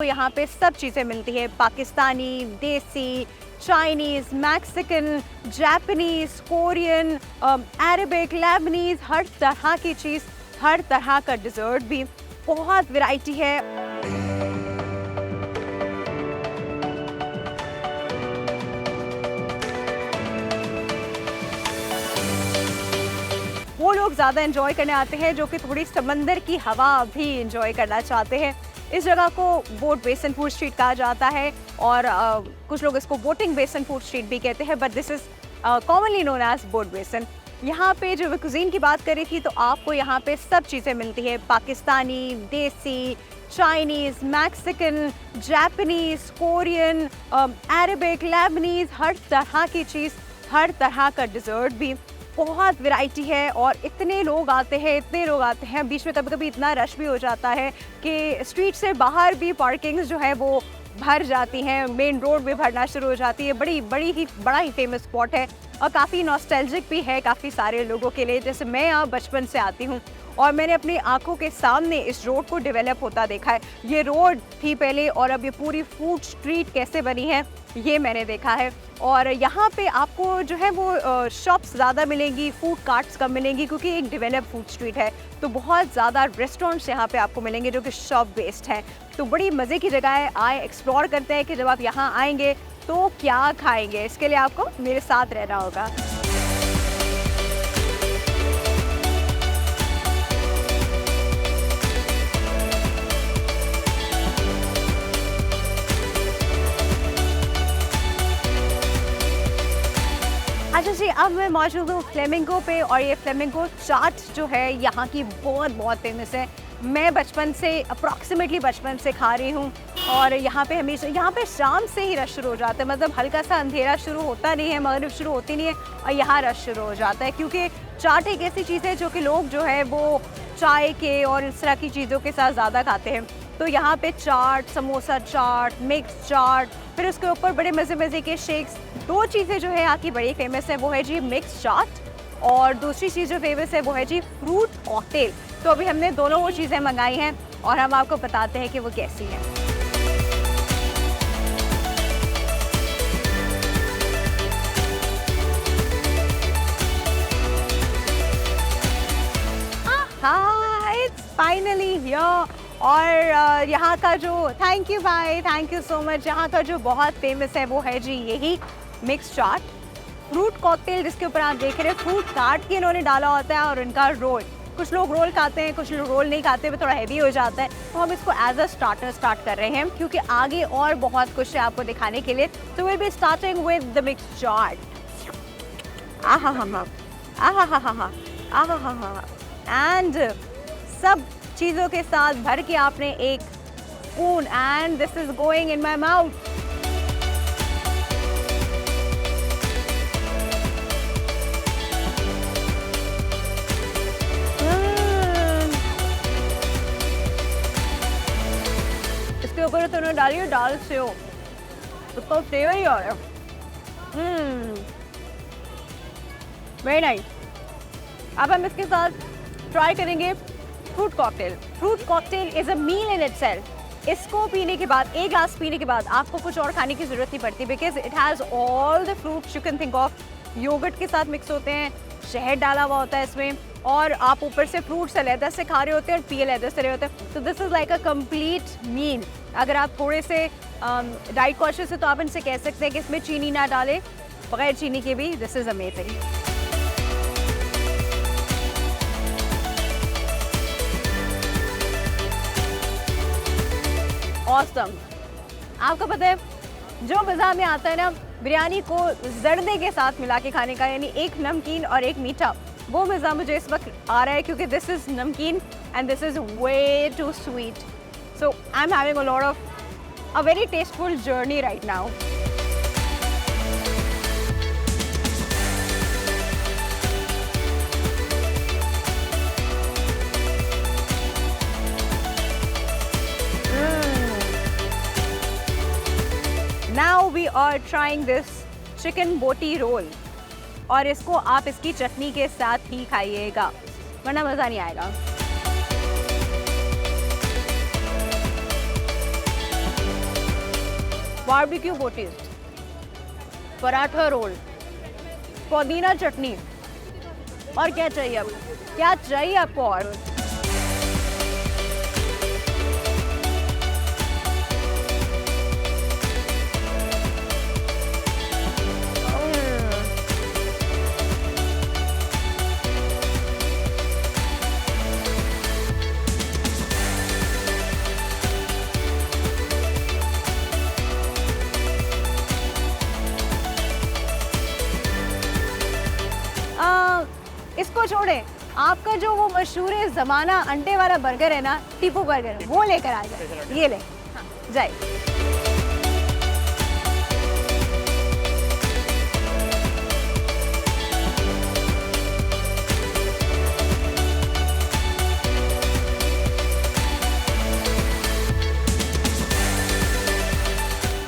तो यहाँ पे सब चीज़ें मिलती है, Pakistani, desi, Chinese, Mexican, Japanese, Korean, Arabic, Lebanese, हर तरह की चीज़, हर तरह का डिज़र्ट भी, बहुत वैरायटी है। वो लोग ज़्यादा एंजॉय करने आते हैं जो कि थोड़ी समंदर की हवा भी एंजॉय करना चाहते हैं। इस जगह को बोट बेसन फूड स्ट्रीट कहा जाता है और कुछ लोग इसको बोटिंग बेसन फूड स्ट्रीट भी कहते हैं, but this is commonly known as boat besan. यहाँ पे जो कुजीन की बात करी थी तो आपको यहाँ पे सब चीज़ें मिलती है, Pakistani, desi, Chinese, Mexican, Japanese, Korean, Arabic, Lebanese, हर तरह की चीज़, हर तरह का डिज़र्ट भी, बहुत वैरायटी है। और इतने लोग आते हैं, बीच में कभी कभी इतना रश भी हो जाता है कि स्ट्रीट से बाहर भी पार्किंग्स जो है वो भर जाती हैं, मेन रोड भी भरना शुरू हो जाती है। बड़ा ही फेमस स्पॉट है और काफ़ी नॉस्टैल्जिक भी है काफ़ी सारे लोगों के लिए। जैसे मैं यहाँ बचपन से आती हूँ और मैंने अपनी आंखों के सामने इस रोड को डेवलप होता देखा है। ये रोड थी पहले और अब ये पूरी फूड स्ट्रीट कैसे बनी है ये मैंने देखा है। और यहाँ पे आपको जो है वो शॉप्स ज़्यादा मिलेंगी, फूड कार्ट्स कम मिलेंगी क्योंकि एक डेवलप फूड स्ट्रीट है। तो बहुत ज़्यादा रेस्टोरेंट्स यहाँ पे आपको मिलेंगे जो कि शॉप बेस्ड हैं। तो बड़ी मज़े की जगह है, आए एक्सप्लोर करते हैं कि जब आप यहाँ आएंगे तो क्या खाएंगे। इसके लिए आपको मेरे साथ रहना होगा। अच्छा जी, अब मैं मौजूद हूँ फ्लेमिंगो पे और ये फ्लेमिंगो चाट जो है यहाँ की बहुत फेमस है। मैं बचपन से खा रही हूँ और यहाँ पे शाम से ही रश शुरू हो जाता है। मतलब हल्का सा अंधेरा शुरू होता नहीं है, मगरिब शुरू होती नहीं है और यहाँ रश शुरू हो जाता है क्योंकि चाट एक ऐसी चीज़ है जो कि लोग जो है वो चाय के और इस तरह की चीज़ों के साथ ज़्यादा खाते हैं। तो यहाँ पे चाट, समोसा चाट, मिक्स चाट, फिर उसके ऊपर बड़े मज़े के शेक्स। दो चीज़ें जो है यहाँ की बड़ी फेमस है, वो है जी मिक्स चाट और दूसरी चीज़ जो फेमस है वो है जी फ्रूट कॉकटेल। तो अभी हमने दोनों वो चीज़ें मंगाई हैं और हम आपको बताते हैं कि वो कैसी हैं। हाँ, इट्स फाइनली हियर। और यहाँ का जो थैंक यू भाई, थैंक यू सो मच। यहाँ का जो बहुत फेमस है वो है जी यही मिक्स चाट, फ्रूट कॉकटेल जिसके ऊपर आप देख रहे हैं फ्रूट काट के इन्होंने डाला होता है और उनका रोल। कुछ लोग रोल खाते हैं, कुछ लोग रोल नहीं खाते, वो थोड़ा हैवी हो जाता है। तो हम इसको एज अ स्टार्टर स्टार्ट कर रहे हैं क्योंकि आगे और बहुत कुछ है आपको दिखाने के लिए। तो will be starting with the mix chaat. आहा हा हा, आहा हा हा हा, आहा हा हा। एंड सब चीज़ों के साथ भर के आपने एक spoon and this is going in my mouth. इसके ऊपर तो उन्होंने डाली है दाल से, उसका फ्लेवर ही आ रहा है। Very nice. अब हम इसके साथ ट्राई करेंगे fruit cocktail. Fruit cocktail is a meal in itself. इसको पीने के बाद, एक ग्लास पीने के बाद आपको कुछ और खाने की ज़रूरत नहीं पड़ती because it has all the fruits you can think of. Yoghurt के साथ मिक्स होते हैं, शहद डाला हुआ होता है इसमें और आप ऊपर से फ्रूट्स अलहदा से खा रहे होते हैं और पी अलहदा से रहे होते हैं। तो this is like a complete meal. अगर आप थोड़े से डाइट कॉन्शियस है तो आप इनसे कह सकते हैं कि इसमें चीनी ना डालें, बगैर चीनी के भी दिस इज़ अमेजिंग। ऑसम। आपको पता है जो मज़ा में आता है ना बिरयानी को जर्दे के साथ मिला के खाने का, यानी एक नमकीन और एक मीठा, वो मज़ा मुझे इस वक्त आ रहा है क्योंकि दिस इज़ नमकीन and this is way too sweet. So I am having a lot of a very tasteful journey right now. Now we are trying this chicken boti roll और इसको आप इसकी चटनी के साथ ही खाइएगा वरना मज़ा नहीं आएगा। बारबेक्यू बोटीज, पराठा रोल, पुदीना चटनी, और क्या चाहिए अब, क्या चाहिए आपको और? इसको छोड़े, आपका जो वो मशहूर ज़माना अंडे वाला बर्गर है ना, टीपू बर्गर, वो लेकर आ जाए। ये ले, हाँ, जाए।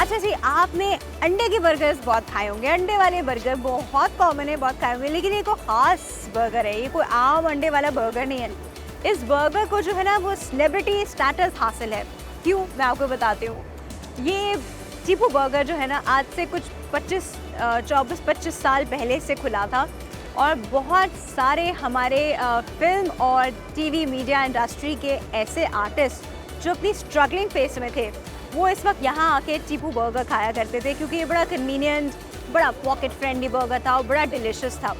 अच्छा जी, आपने अंडे के बर्गर्स बहुत खाए होंगे, अंडे वाले बर्गर बहुत कॉमन है, बहुत खाए होंगे, लेकिन ये कोई ख़ास बर्गर है, ये कोई आम अंडे वाला बर्गर नहीं है। इस बर्गर को जो है ना वो सेलिब्रिटी स्टेटस हासिल है। क्यों, मैं आपको बताती हूँ। ये टीपू बर्गर जो है ना आज से कुछ 24-25 साल पहले से खुला था, और बहुत सारे हमारे फिल्म और टीवी मीडिया इंडस्ट्री के ऐसे आर्टिस्ट जो अपनी स्ट्रगलिंग फेस में थे, वो इस वक्त यहाँ आके टीपू बर्गर खाया करते थे, क्योंकि ये बड़ा कन्वीनियंट, बड़ा पॉकेट फ्रेंडली बर्गर था और बड़ा डिलिशियस था।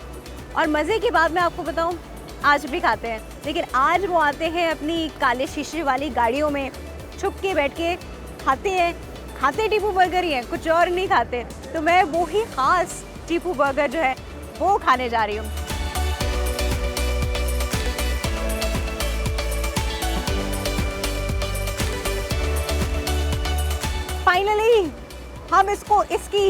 और मज़े की बात मैं आपको बताऊँ, आज भी खाते हैं, लेकिन आज वो आते हैं अपनी काले शीशे वाली गाड़ियों में, छुप के बैठ के खाते टीपू बर्गर ही हैं, कुछ और नहीं खाते। तो मैं वो ही ख़ास टीपू बर्गर जो है वो खाने जा रही हूँ। फाइनली हम इसकी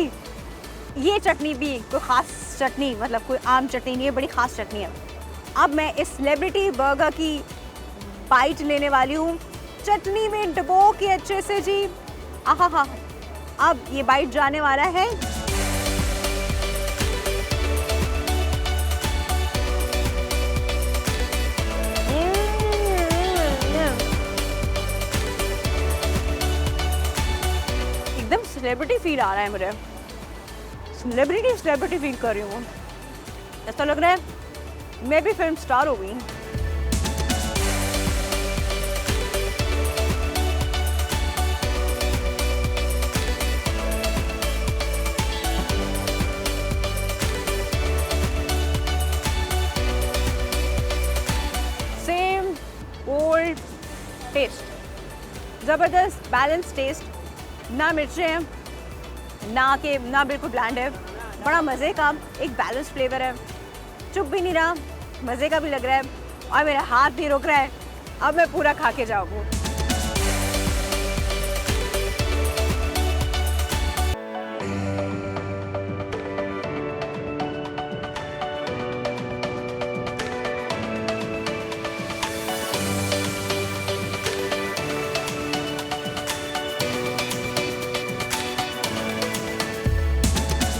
ये चटनी भी कोई ख़ास चटनी, मतलब कोई आम चटनी नहीं है, बड़ी ख़ास चटनी है। अब मैं इस सेलिब्रिटी बर्गर की बाइट लेने वाली हूँ, चटनी में डुबो के अच्छे से जी। आहा, अब ये बाइट जाने वाला है। एकदम सेलिब्रिटी फील आ रहा है मुझे, सेलिब्रिटी फील कर रही हूँ। ऐसा लग रहा है मैं भी फिल्म स्टार हो गई। सेम ओल्ड टेस्ट, ज़बरदस्त बैलेंस टेस्ट, ना मिर्चें हैं, ना बिल्कुल ब्लैंड है, बड़ा मज़े का एक बैलेंस फ्लेवर है, चुप भी नहीं रहा, मज़े का भी लग रहा है, और मेरा हाथ भी रुक रहा है। अब मैं पूरा खा के जाऊँगी।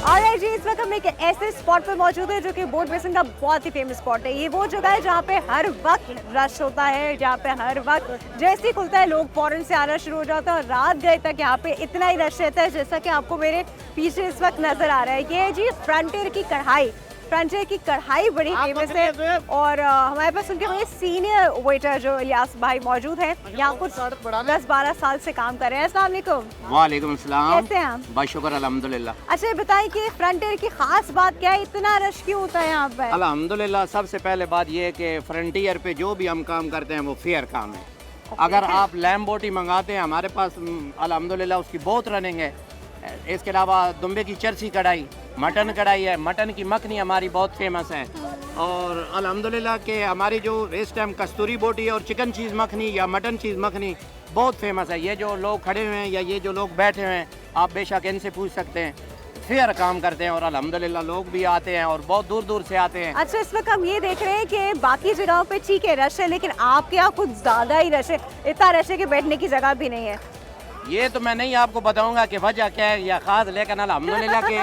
ऑलराइट जी, इस वक्त हम एक ऐसे स्पॉट पर मौजूद है जो कि बोट बेसिन का बहुत ही फेमस स्पॉट है। ये वो जगह है जहाँ पे हर वक्त रश होता है, जहाँ पे हर वक्त जैसे ही खुलता है लोग फौरन से आना शुरू हो जाता है, और रात गए तक यहाँ पे इतना ही रश रहता है, जैसा कि आपको मेरे पीछे इस वक्त नजर आ रहा है। ये है जी फ्रंटियर की कढ़ाई। फ्रंटियर की कढ़ाई बड़ी फेमस है, और हमारे पास उनके वही सीनियर वेटर जो इलियास भाई मौजूद हैं, यहाँ कुछ 10-12 साल से काम कर रहे हैं। अस्सलाम वालेकुम। वालेकुम अस्सलाम। कैसे हैं आप? बस शुक्र अल्हम्दुलिल्लाह। अच्छा बताइए कि फ्रंटियर की खास बात क्या है, इतना रश क्यों होता है यहाँ पे? अल्हम्दुलिल्लाह, सबसे पहले बात ये है कि फ्रंटियर पे जो भी हम काम करते हैं वो फेयर काम है। अगर आप लैम बोटी मंगाते हैं हमारे पास, अल्हम्दुलिल्लाह उसकी बहुत रनिंग है। इसके अलावा दुम्बे की चरसी कढ़ाई, मटन कढ़ाई है, मटन की मखनी हमारी बहुत फेमस है, और अल्हम्दुलिल्लाह के हमारी जो इस टाइम कस्तूरी बोटी है और चिकन चीज़ मखनी या मटन चीज़ मखनी बहुत फेमस है। ये जो लोग खड़े हुए हैं या ये जो लोग बैठे हुए हैं, आप बेशक इनसे पूछ सकते हैं, फेयर काम करते हैं, और अल्हम्दुलिल्लाह लोग भी आते हैं और बहुत दूर दूर से आते हैं। अच्छा, इस वक्त हम ये देख रहे हैं कि बाकी जगहों पे ठीक है रश है, लेकिन आपके यहाँ कुछ ज़्यादा ही रश है, इतना रश है कि बैठने की जगह भी नहीं है। ये तो मैं नहीं आपको बताऊंगा कि वजह क्या है या ख़ास, लेकिन अल्हम्दुलिल्लाह के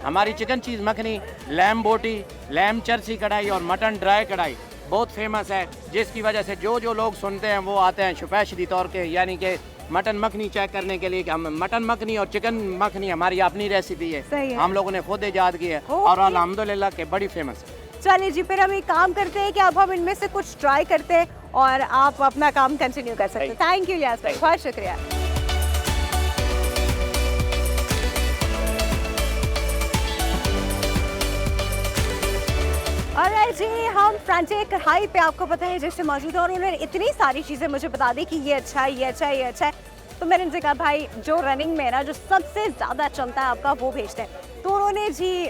हमारी चिकन चीज़ मखनी, लैम बोटी, लैम चरसी कढ़ाई और मटन ड्राई कढ़ाई बहुत फेमस है, जिसकी वजह से जो लोग सुनते हैं वो आते हैं स्पेशली तौर के, यानी कि मटन मखनी चेक करने के लिए कि हम मटन मखनी और चिकन मखनी हमारी अपनी रेसिपी सही है, है। हम लोगों ने खुद इजाद की है ओके। और अल्हम्दुलिल्लाह के बड़ी फेमस है। चलिए जी, फिर हम एक काम करते हैं कि अब हम इनमें से कुछ ट्राई करते हैं और आप अपना काम कंटिन्यू कर सकते हैं। थैंक यू यास भाई, बहुत शुक्रिया। ऑलराइट जी, हम फ्रांचे कढ़ाई पे आपको पता है जैसे मौजूद है और उन्होंने इतनी सारी चीज़ें मुझे बता दी कि ये अच्छा है, ये अच्छा है, ये अच्छा है। तो मैंने उनसे कहा भाई जो रनिंग में ना जो सबसे ज़्यादा चलता है आपका वो भेजते हैं। तो उन्होंने जी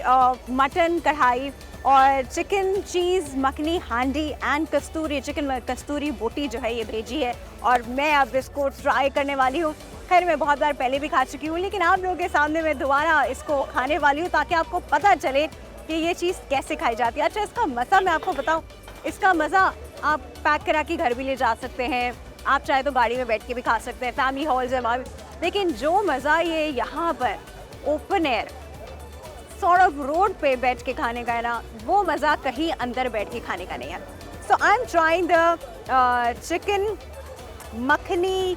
मटन कढ़ाई और चिकन चीज़ मखनी हांडी एंड कस्तूरी चिकन कस्तूरी बोटी जो है ये भेजी है और मैं अब इसको ट्राई करने वाली हूँ। खैर मैं बहुत बार पहले भी खा चुकी हूँ लेकिन आप लोगों के सामने मैं दोबारा इसको खाने वाली हूँ ताकि आपको पता चले कि ये चीज़ कैसे खाई जाती है। अच्छा, इसका मज़ा मैं आपको बताऊँ, इसका मज़ा आप पैक करा के घर भी ले जा सकते हैं, आप चाहे तो गाड़ी में बैठ के भी खा सकते हैं, फैमिली हॉल्स है वहाँ भी। लेकिन जो मज़ा ये यहाँ पर open air sort of road पे बैठ के खाने का है ना, वो मज़ा कहीं अंदर बैठ के खाने का नहीं है। So I am trying the chicken makhani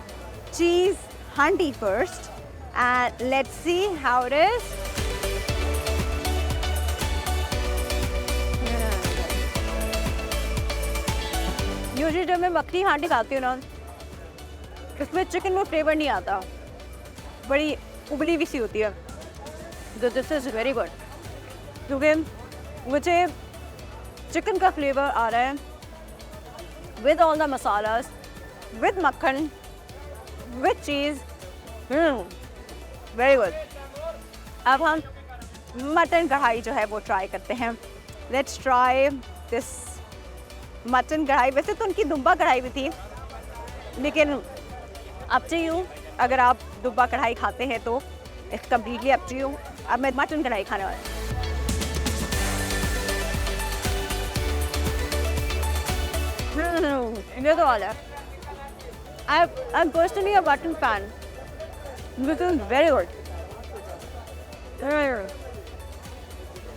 cheese handi first and let's see how it is. Usually जब मैं मखनी हांडी खाती हूँ ना, इसमें चिकन में फ्लेवर नहीं आता, बड़ी उबली हुई सी होती है। तो दिस इज़ वेरी गुड क्योंकि मुझे चिकन का फ्लेवर आ रहा है with all the masalas, with मक्खन, विद चीज़। Very good. अब हम मटन कढ़ाई जो है वो ट्राई करते हैं। लेट्स ट्राई दिस मटन कढ़ाई। वैसे तो उनकी दुम्बा कढ़ाई भी थी लेकिन अप टू यू, अगर आप दुम्बा कढ़ाई खाते हैं तो it's completely up to you. अब मैं मटन कढ़ाई खाने वाला हूँ। ये तो वाला I am personally a mutton fan, this is very good.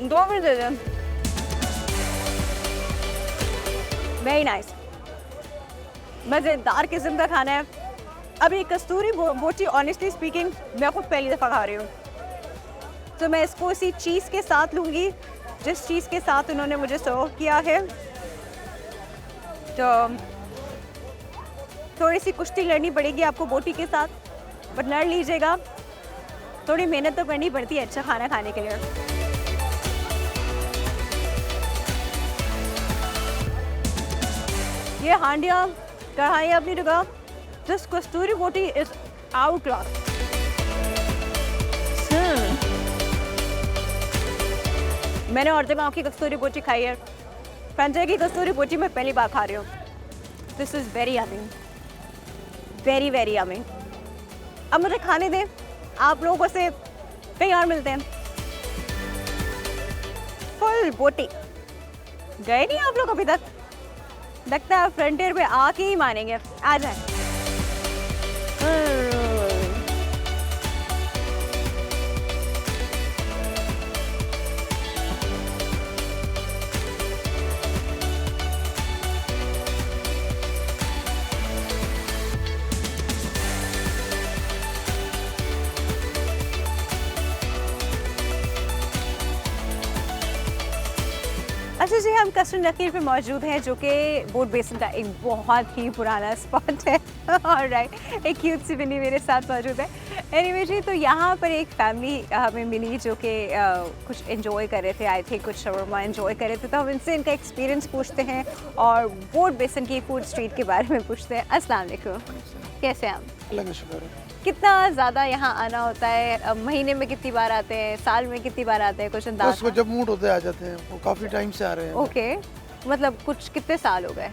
2 minute दे दें। वेरी नाइस, मज़ेदार किस्म का खाना है। अब ये कस्तूरी बोटी ऑनेस्टली स्पीकिंग मैं खुद पहली दफ़ा खा रही हूँ, तो मैं इसको इसी चीज़ के साथ लूँगी जिस चीज़ के साथ उन्होंने मुझे सर्व किया है। तो थोड़ी सी कुश्ती लड़नी पड़ेगी आपको बोटी के साथ, बट लड़ लीजिएगा। थोड़ी मेहनत तो करनी पड़ती है अच्छा खाना खाने के लिए। ये हांडिया कढ़ाई अपनी जगह, दिस कस्तूरी बोटी इज आउट क्लास। मैंने और जगह की कस्तूरी बोटी खाई है, फ्रांचे की कस्तूरी बोटी मैं पहली बार खा रही हूँ। This is very yummy, very very yummy. अब मुझे खाने दें, आप लोगों से कहीं और मिलते हैं। फुल बोटी गए नहीं आप लोग अभी तक? लगता है फ्रंटियर पे आके ही मानेंगे। आ जाए। अच्छा जी, हम कस्टर्ड नकीर पे मौजूद हैं जो कि बोट बेसन का एक बहुत ही पुराना स्पॉट है। ऑलराइट, एक क्यूट सी बिल्ली मेरे साथ मौजूद है। एनीवे जी, तो यहाँ पर एक फैमिली हमें मिली जो कि कुछ एंजॉय कर रहे थे, आई थिंक कुछ शवरमा एंजॉय कर रहे थे। तो हम इनसे इनका एक्सपीरियंस पूछते हैं और बोट बेसन की फूड स्ट्रीट के बारे में पूछते हैं। अस्सलाम वालेकुम, कैसे हैं आप? अल्लाह का शुक्र है। कितना ज़्यादा यहाँ आना होता है? महीने में कितनी बार आते हैं, साल में कितनी बार आते हैं, कुछ अंदाज़? बस वो जब मूड होते आ जाते हैं, वो काफ़ी टाइम से आ रहे हैं। ओके, मतलब कुछ कितने साल हो गए?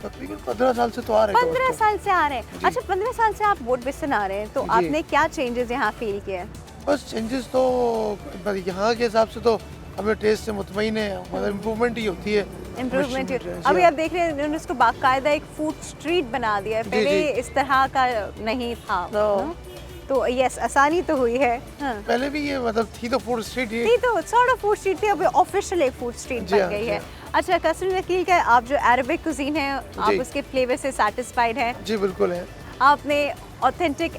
तकरीबन 15 साल से तो आ रहे हैं। 15 साल से आ रहे हैं। अच्छा, 15 साल से आप बोट बेसन आ रहे हैं, तो जी। आपने क्या चेंजेस यहाँ फील किए? बस चेंजेस तो यहाँ के हिसाब से तो हमें टेस्ट से मुतमईन है, मतलब इम्प्रूवमेंट ही होती है। इम्प्रूवमेंट। जी अभी हाँ। आप देख रहे हैं उन्होंने इसको बाकायदा एक फूड स्ट्रीट बना दिया है, जी, पहले जी। इस तरह का नहीं था। तो यस, आसानी तो हुई है। हाँ। पहले भी ये मतलब थी तो फूड स्ट्रीट ही। थी तो सॉर्ट ऑफ फूड स्ट्रीट थी, अभी ऑफिशियल एक फूड स्ट्रीट जी बन हाँ, गई जी है। हाँ। अच्छा, कस्टर्ड नकील का आप जो अरबिक कुजीन है, आप जी। उसके फ्लेवर से सेटिस्फाइड हैं? जी बिल्कुल है। आपने ऑथेंटिक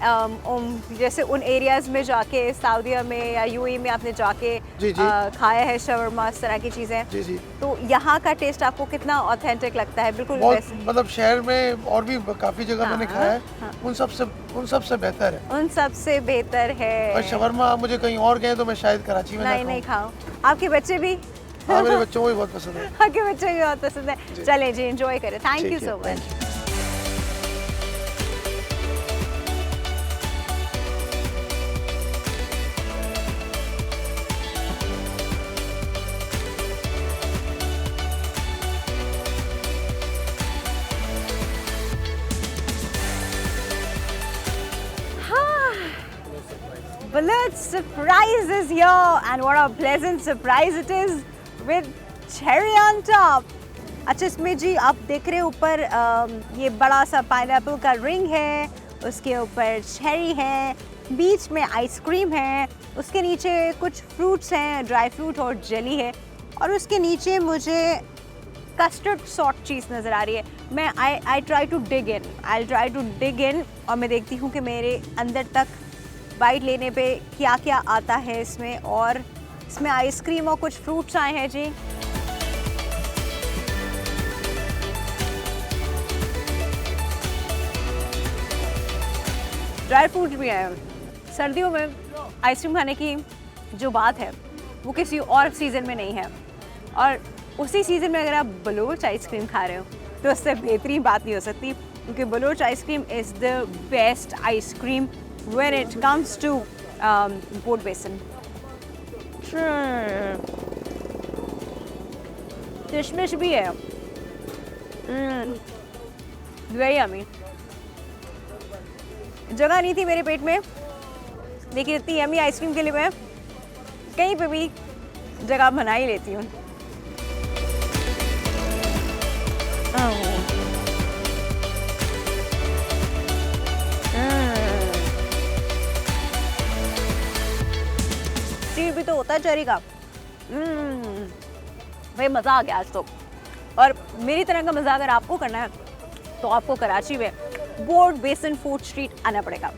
जैसे उन एरियाज में जाके सऊदीया में या यूएई में आपने जाके जी, जी। खाया है शवरमा, इस तरह की चीज़ें, जी जी। तो यहाँ का टेस्ट आपको कितना ऑथेंटिक लगता है? बिल्कुल बहुत वैसे मतलब शहर में और भी काफ़ी जगह मैंने हाँ, खाया है, हाँ। उन सबसे बेहतर है। उन सबसे बेहतर है। और शवरमा मुझे कहीं और गए तो मैं शायद कराची में ना नहीं नहीं खाऊं। खाओ, आपके बच्चे भी हाँ, मेरे बच्चों को भी बहुत पसंद है। आपके बच्चे भी बहुत पसंद है। चले जी, एंजॉय करें। थैंक ठीक यू है, सो thank much. Bullet surprise is here, and what a pleasant surprise it is with cherry on top. अच्छा, इसमें जी आप देख रहे हैं ऊपर ये बड़ा सा पाइनएप्पल का रिंग है, उसके ऊपर चेरी है, बीच में आइसक्रीम है, उसके नीचे कुछ फ्रूट्स हैं, ड्राई फ्रूट और जेली है, और उसके नीचे मुझे कस्टर्ड सॉर्ट चीज़ नज़र आ रही है। मैं आई ट्राई टू डिग इन और मैं देखती हूँ कि मेरे अंदर तक बाइट लेने पे क्या क्या आता है इसमें। और इसमें आइसक्रीम और कुछ फ्रूट्स आए हैं जी। ड्राई फ्रूट भी आए हैं। सर्दियों में आइसक्रीम खाने की जो बात है वो किसी और सीज़न में नहीं है, और उसी सीज़न में अगर आप बलोच आइसक्रीम खा रहे हो तो उससे बेहतरीन बात नहीं हो सकती, क्योंकि Baloch ice cream is the best ice cream when it comes to Port Basin. किशमिश भी है, वेरी यम्मी। जगह नहीं थी मेरे पेट में, लेकिन इतनी यम्मी आइसक्रीम के लिए मैं कहीं पे भी जगह बना ही लेती हूँ। स्टील भी तो होता है चेरी का। भाई मज़ा आ गया आज तो। और मेरी तरह का मज़ा अगर आपको करना है तो आपको कराची में पोर्ट बेसन फूड स्ट्रीट आना पड़ेगा।